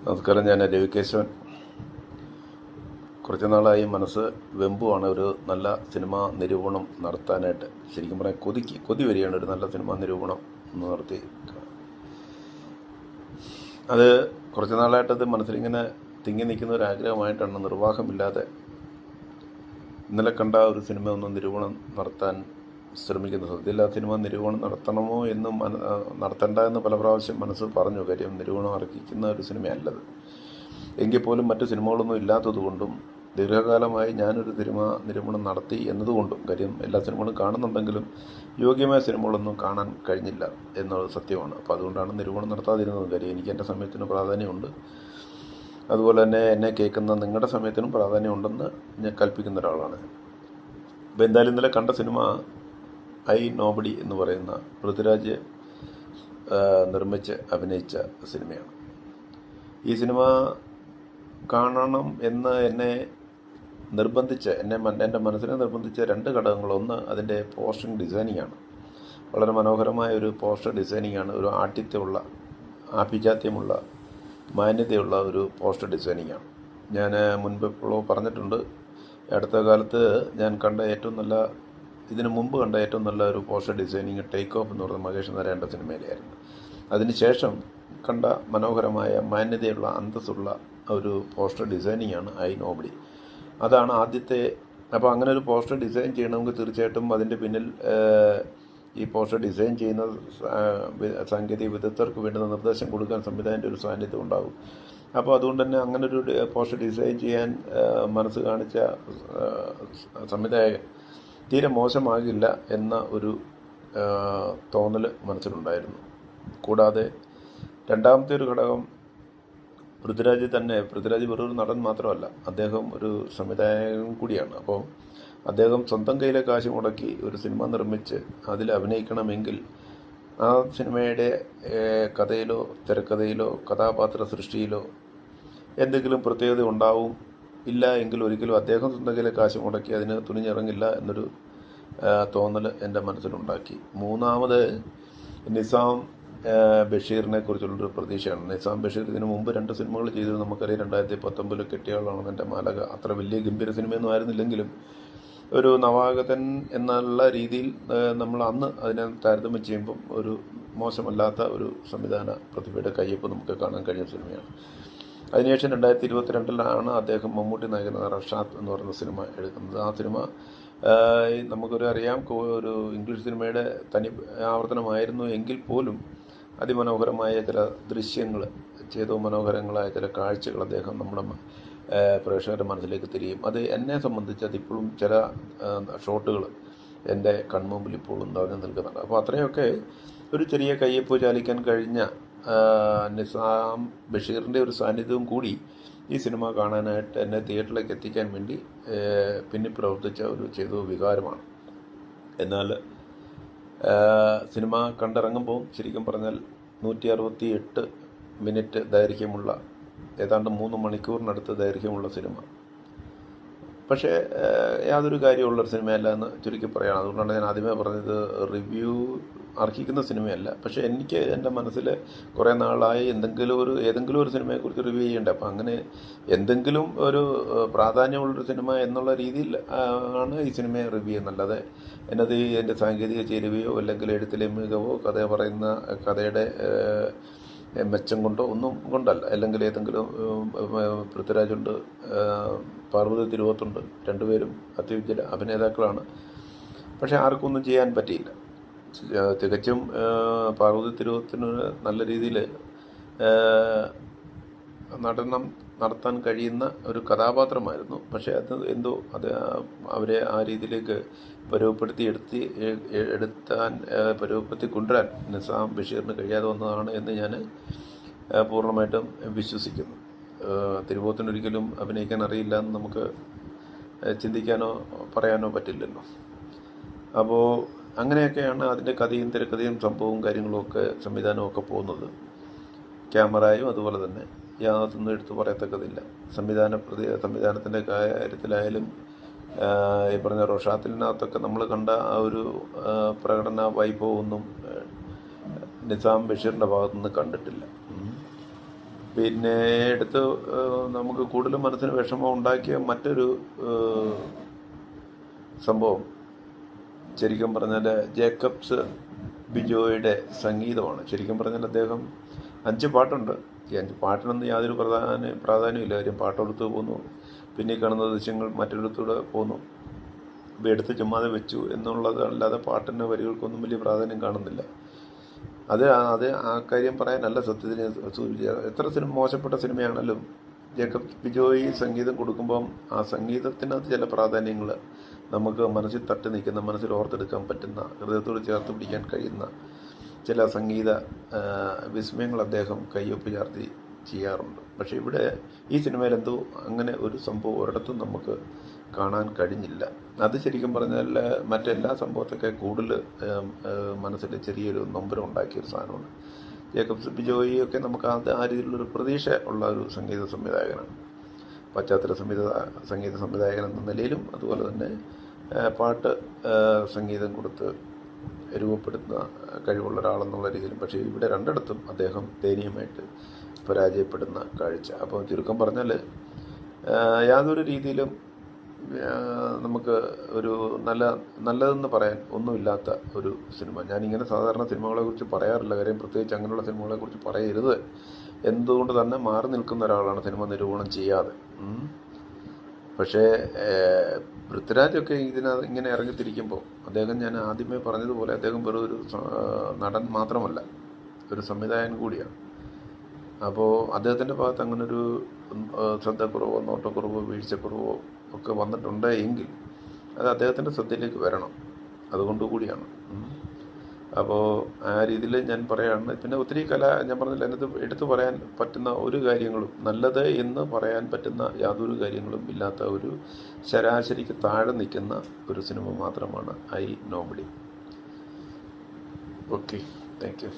നമസ്കാരം. ഞാൻ രവികേശവൻ. കുറച്ച് നാളായി മനസ്സ് വെമ്പുമാണ് ഒരു നല്ല സിനിമാ നിരൂപണം നടത്താനായിട്ട്. ശരിക്കും പറയാൻ കൊതി വരികയാണ് ഒരു നല്ല സിനിമാ നിരൂപണം എന്ന് നടത്തി. അത് കുറച്ച് നാളായിട്ടത് മനസ്സിലിങ്ങനെ തിങ്ങി നിൽക്കുന്ന ഒരു ആഗ്രഹമായിട്ടാണ്. നിർവാഹമില്ലാതെ ഇന്നലെ കണ്ട ഒരു സിനിമ ഒന്ന് നിരൂപണം നടത്താൻ ശ്രമിക്കുന്നത്. സത്യത്തിൽ ആ സിനിമ നിരൂപണം നടത്തണമോ എന്ന് നടത്തണ്ട എന്ന് പല പ്രാവശ്യം മനസ്സ് പറഞ്ഞു. കാര്യം നിരൂപണം അർഹിക്കുന്ന ഒരു സിനിമയല്ലത്. എങ്കിൽ പോലും മറ്റു സിനിമകളൊന്നും ഇല്ലാത്തതുകൊണ്ടും ദീർഘകാലമായി ഞാനൊരു സിനിമ നിരൂപണം നടത്തി എന്നതുകൊണ്ടും, കാര്യം എല്ലാ സിനിമകളും കാണുന്നുണ്ടെങ്കിലും യോഗ്യമായ സിനിമകളൊന്നും കാണാൻ കഴിഞ്ഞില്ല എന്നുള്ളത് സത്യമാണ്. അപ്പോൾ അതുകൊണ്ടാണ് നിരൂപണം നടത്താതിരുന്നത്. കാര്യം എനിക്ക് എൻ്റെ സമയത്തിന് പ്രാധാന്യമുണ്ട്, അതുപോലെ തന്നെ എന്നെ കേൾക്കുന്ന നിങ്ങളുടെ സമയത്തിനും പ്രാധാന്യമുണ്ടെന്ന് ഞാൻ കൽപ്പിക്കുന്ന ഒരാളാണ്. അപ്പോൾ എന്തായാലും ഇന്നലെ കണ്ട സിനിമ ഐ നോബഡി എന്ന് പറയുന്ന പൃഥ്വിരാജ് നിർമ്മിച്ച് അഭിനയിച്ച സിനിമയാണ്. ഈ സിനിമ കാണണം എന്ന് എൻ്റെ മനസ്സിനെ നിർബന്ധിച്ച രണ്ട് ഘടകങ്ങൾ. ഒന്ന്, അതിൻ്റെ പോസ്റ്റർ ഡിസൈനിങ്ങാണ്. വളരെ മനോഹരമായ ഒരു പോസ്റ്റർ ഡിസൈനിങ്ങാണ്. ഒരു ആഭിജാത്യമുള്ള മാന്യതയുള്ള ഒരു പോസ്റ്റർ ഡിസൈനിങ്ങാണ്. ഞാൻ മുൻപ് എപ്പോഴോ പറഞ്ഞിട്ടുണ്ട്, അടുത്ത കാലത്ത് ഞാൻ ഇതിനു മുമ്പ് കണ്ട ഏറ്റവും നല്ല ഒരു പോസ്റ്റർ ഡിസൈനിങ് ടേക്ക് ഓഫ് എന്ന് പറയുന്ന മഹേഷ് നാരായണൻ്റെ സിനിമയിലായിരുന്നു. അതിനുശേഷം കണ്ട മനോഹരമായ മാന്യതയുള്ള അന്തസ്സുള്ള ഒരു പോസ്റ്റർ ഡിസൈനിങ്ങാണ് ഐ നോബഡി. അതാണ് ആദ്യത്തെ. അപ്പോൾ അങ്ങനെ ഒരു പോസ്റ്റർ ഡിസൈൻ ചെയ്യണമെങ്കിൽ തീർച്ചയായിട്ടും അതിൻ്റെ പിന്നിൽ ഈ പോസ്റ്റർ ഡിസൈൻ ചെയ്യുന്ന സാങ്കേതിക വിദഗ്ധർക്ക് വേണ്ടുന്ന നിർദ്ദേശം കൊടുക്കാൻ സംവിധായകൻ്റെ ഒരു സാന്നിധ്യം ഉണ്ടാകും. അപ്പോൾ അതുകൊണ്ട് തന്നെ അങ്ങനൊരു പോസ്റ്റർ ഡിസൈൻ ചെയ്യാൻ മനസ്സ് കാണിച്ച സംവിധായകൻ തീരെ മോശമാകില്ല എന്ന ഒരു തോന്നൽ മനസ്സിലുണ്ടായിരുന്നു. കൂടാതെ രണ്ടാമത്തെ ഒരു ഘടകം, പൃഥ്വിരാജ് വെറൊരു നടൻ മാത്രമല്ല, അദ്ദേഹം ഒരു സംവിധായകൻ കൂടിയാണ്. അപ്പോൾ അദ്ദേഹം സ്വന്തം കയ്യിലെ കാശ് മുടക്കി ഒരു സിനിമ നിർമ്മിച്ച് അതിൽ അഭിനയിക്കണമെങ്കിൽ ആ സിനിമയുടെ കഥയിലോ തിരക്കഥയിലോ കഥാപാത്ര സൃഷ്ടിയിലോ എന്തെങ്കിലും പ്രത്യേകത ഉണ്ടാവും. ഇല്ല എങ്കിൽ ഒരിക്കലും അദ്ദേഹം സ്വന്തം കയ്യിലെ കാശ് മുടക്കി അതിന് തുനിഞ്ഞിറങ്ങില്ല എന്നൊരു തോന്നൽ എൻ്റെ മനസ്സിലുണ്ടാക്കി. മൂന്നാമത്, നിസാം ബഷീറിനെ കുറിച്ചുള്ളൊരു പ്രതീക്ഷയാണ്. നിസാം ബഷീർ ഇതിനു മുമ്പ് 2 സിനിമകൾ ചെയ്തത് നമുക്കറിയാം. 2019 കെട്ടിയാളാണ് എൻ്റെ മാലക. അത്ര വലിയ ഗംഭീര സിനിമയൊന്നും ആയിരുന്നില്ലെങ്കിലും ഒരു നവാഗതൻ എന്നുള്ള രീതിയിൽ നമ്മൾ അന്ന് അതിനെ താരതമ്യം ചെയ്യുമ്പം ഒരു മോശമല്ലാത്ത ഒരു സംവിധാന പ്രതിഭയുടെ കയ്യൊപ്പ് നമുക്ക് കാണാൻ കഴിയുന്ന സിനിമയാണ്. അതിനുശേഷം 2022 അദ്ദേഹം മമ്മൂട്ടി നായകനായ റഷാദ് എന്ന് പറയുന്ന സിനിമ എടുക്കുന്നത്. ആ സിനിമ നമുക്കൊരു അറിയാം, ഒരു ഇംഗ്ലീഷ് സിനിമയുടെ തനി ആവർത്തനമായിരുന്നു എങ്കിൽ പോലും അതിമനോഹരമായ ചില ദൃശ്യങ്ങൾ, മനോഹരങ്ങളായ ചില കാഴ്ചകൾ അദ്ദേഹം നമ്മുടെ പ്രേക്ഷകരുടെ മനസ്സിലേക്ക് തിരിയും. അത് എന്നെ സംബന്ധിച്ച് അതിപ്പോഴും ചില ഷോട്ടുകൾ എൻ്റെ കൺമുമ്പിൽ ഇപ്പോഴും നിറഞ്ഞു നിൽക്കുന്നുണ്ട്. അപ്പോൾ അത്രയൊക്കെ ഒരു ചെറിയ കയ്യൊപ്പ് ചാലിക്കാൻ കഴിഞ്ഞ നിസാം ബഷീറിൻ്റെ ഒരു സാന്നിധ്യവും കൂടി ഈ സിനിമ കാണാനായിട്ട് എന്നെ തിയേറ്ററിലേക്ക് എത്തിക്കാൻ വേണ്ടി പിന്നിൽ പ്രവർത്തിച്ച ചെയ്ത വികാരമാണ്. എന്നാൽ സിനിമ കണ്ടിറങ്ങുമ്പോൾ ശരിക്കും പറഞ്ഞാൽ 168 മിനിറ്റ് ദൈർഘ്യമുള്ള, ഏതാണ്ട് 3 മണിക്കൂറിനടുത്ത് ദൈർഘ്യമുള്ള സിനിമ. പക്ഷേ യാതൊരു കാര്യമുള്ളൊരു സിനിമയല്ല എന്ന് ചുരുക്കി പറയുകയാണ്. അതുകൊണ്ടാണ് ഞാൻ ആദ്യമേ പറഞ്ഞത് റിവ്യൂ അർഹിക്കുന്ന സിനിമയല്ല. പക്ഷേ എനിക്ക് എൻ്റെ മനസ്സിൽ കുറേ നാളായി ഏതെങ്കിലും ഒരു സിനിമയെക്കുറിച്ച് റിവ്യൂ ചെയ്യേണ്ടത്. അപ്പം അങ്ങനെ എന്തെങ്കിലും ഒരു പ്രാധാന്യമുള്ളൊരു സിനിമ എന്നുള്ള രീതിയിൽ ആണ് ഈ സിനിമയെ റിവ്യൂ ചെയ്യുന്നല്ലാതെ എന്നത് എൻ്റെ സാങ്കേതിക ചേരുവയോ അല്ലെങ്കിൽ എഴുത്തിലെ മികവോ കഥയുടെ മെച്ചം കൊണ്ടോ ഒന്നും കൊണ്ടല്ല. അല്ലെങ്കിൽ ഏതെങ്കിലും പൃഥ്വിരാജുണ്ട്, പാർവതി തിരുവോത്തുണ്ട്, രണ്ടുപേരും അത്യുജ്വല അഭിനേതാക്കളാണ്. പക്ഷേ ആർക്കും ഒന്നും ചെയ്യാൻ പറ്റിയില്ല. തികച്ചും പാർവതി തിരുവോത്തിന് നല്ല രീതിയിൽ നടനം നടത്താൻ കഴിയുന്ന ഒരു കഥാപാത്രമായിരുന്നു. പക്ഷേ അത് അവരെ ആ രീതിയിലേക്ക് പരുവപ്പെടുത്തി കൊണ്ടുവരാൻ നിസാം ബഷീറിന് കഴിയാതെ വന്നതാണ് എന്ന് ഞാൻ പൂർണ്ണമായിട്ടും വിശ്വസിക്കുന്നു. തിരുവോത്തിനൊരിക്കലും അഭിനയിക്കാൻ അറിയില്ല എന്ന് നമുക്ക് ചിന്തിക്കാനോ പറയാനോ പറ്റില്ലല്ലോ. അപ്പോൾ അങ്ങനെയൊക്കെയാണ് അതിൻ്റെ കഥയും തിരക്കഥയും സംഭവവും കാര്യങ്ങളുമൊക്കെ സംവിധാനമൊക്കെ പോകുന്നത്. ക്യാമറയും അതുപോലെ തന്നെ യാതൊന്നും എടുത്തു പറയത്തക്കതില്ല. സംവിധാനത്തിൻ്റെ കാര്യത്തിലായാലും ഈ പറഞ്ഞ റോഷാത്തിനകത്തൊക്കെ നമ്മൾ കണ്ട ആ ഒരു പ്രകടന വൈഭവമൊന്നും നിസാം ബഷീറിൻ്റെ ഭാഗത്തുനിന്ന് കണ്ടിട്ടില്ല. പിന്നെ എടുത്ത് നമുക്ക് കൂടുതലും മനസ്സിന് വിഷമം ഉണ്ടാക്കിയ മറ്റൊരു സംഭവം ശരിക്കും പറഞ്ഞാൽ ജേക്കബ്സ് ബിജോയുടെ സംഗീതമാണ്. ശരിക്കും പറഞ്ഞാൽ അദ്ദേഹം 5 പാട്ടുണ്ട്. ഈ 5 പാട്ടിനൊന്നും യാതൊരു പ്രാധാന്യമില്ല. കാര്യം പാട്ടെടുത്ത് പോന്നു, പിന്നെ കാണുന്ന ദൃശ്യങ്ങൾ മറ്റൊരിടത്തൂടെ പോന്നു, എടുത്ത് ചുമ്മാതെ വെച്ചു എന്നുള്ളത് അല്ലാതെ പാട്ടിൻ്റെ വരികൾക്കൊന്നും വലിയ പ്രാധാന്യം കാണുന്നില്ല. അത് ആ കാര്യം പറയാനല്ല സത്യത്തിന് എത്ര മോശപ്പെട്ട സിനിമയാണെങ്കിലും ജേക്കബ് ബിജോയി സംഗീതം കൊടുക്കുമ്പം ആ സംഗീതത്തിനകത്ത് ചില പ്രാധാന്യങ്ങൾ നമുക്ക് മനസ്സിൽ തട്ടി നിൽക്കുന്ന, മനസ്സിൽ ഓർത്തെടുക്കാൻ പറ്റുന്ന, ഹൃദയത്തോട് ചേർത്ത് പിടിക്കാൻ കഴിയുന്ന ചില സംഗീത വിസ്മയങ്ങൾ അദ്ദേഹം കയ്യൊപ്പ് ചാർത്തി ചെയ്യാറുണ്ട്. പക്ഷേ ഇവിടെ ഈ സിനിമയിൽ എന്തോ അങ്ങനെ ഒരു സംഭവം ഒരിടത്തും നമുക്ക് കാണാൻ കഴിഞ്ഞില്ല. അത് ശരിക്കും പറഞ്ഞാൽ മറ്റെല്ലാ സംഭവത്തൊക്കെ കൂടുതൽ മനസ്സിൽ ചെറിയൊരു നൊമ്പരം ഉണ്ടാക്കിയൊരു സാധനമാണ്. ജേക്കബ് ബിജോയിയൊക്കെ നമുക്ക് ആ രീതിയിലുള്ളൊരു പ്രതീക്ഷ ഉള്ള ഒരു സംഗീത സംവിധായകനാണ്. പശ്ചാത്തല സംഗീത സംവിധായകൻ എന്ന നിലയിലും അതുപോലെ തന്നെ പാട്ട് സംഗീതം കൊടുത്ത് രൂപപ്പെടുത്തുന്ന കഴിവുള്ള ഒരാളെന്നുള്ള രീതിയിലും. പക്ഷേ ഇവിടെ രണ്ടിടത്തും അദ്ദേഹം ദയനീയമായിട്ട് പരാജയപ്പെടുന്ന കാഴ്ച. അപ്പോൾ ചുരുക്കം പറഞ്ഞാൽ യാതൊരു രീതിയിലും നമുക്ക് ഒരു നല്ലതെന്ന് പറയാൻ ഒന്നുമില്ലാത്ത ഒരു സിനിമ. ഞാനിങ്ങനെ സാധാരണ സിനിമകളെക്കുറിച്ച് പറയാറില്ല, കാര്യം പ്രത്യേകിച്ച് അങ്ങനെയുള്ള സിനിമകളെക്കുറിച്ച് പറയരുത് എന്തുകൊണ്ട് തന്നെ മാറി നിൽക്കുന്ന ഒരാളാണ് സിനിമ നിരൂപണം ചെയ്യാതെ. പക്ഷേ പൃഥ്വിരാജൊക്കെ ഇങ്ങനെ ഇറങ്ങിത്തിരിക്കുമ്പോൾ അദ്ദേഹം, ഞാൻ ആദ്യമേ പറഞ്ഞതുപോലെ, അദ്ദേഹം വെറും ഒരു നടൻ മാത്രമല്ല, ഒരു സംവിധായകൻ കൂടിയാണ്. അപ്പോൾ അദ്ദേഹത്തിൻ്റെ ഭാഗത്ത് അങ്ങനൊരു ശ്രദ്ധക്കുറവോ നോട്ടക്കുറവോ വീഴ്ചക്കുറവോ ഒക്കെ വന്നിട്ടുണ്ട് എങ്കിൽ അത് അദ്ദേഹത്തിൻ്റെ ശ്രദ്ധയിലേക്ക് വരണം. അതുകൊണ്ടുകൂടിയാണ്. അപ്പോൾ ആ രീതിയിൽ ഞാൻ പറയുകയാണ്. പിന്നെ ഒത്തിരി ഞാൻ പറഞ്ഞില്ല, അതിനകത്ത് എടുത്തു പറയാൻ പറ്റുന്ന ഒരു കാര്യങ്ങളും, നല്ലത് എന്ന് പറയാൻ പറ്റുന്ന യാതൊരു കാര്യങ്ങളും ഇല്ലാത്ത ഒരു ശരാശരിക്ക് താഴെ നിൽക്കുന്ന ഒരു സിനിമ മാത്രമാണ് I nobody. Okay, thank you.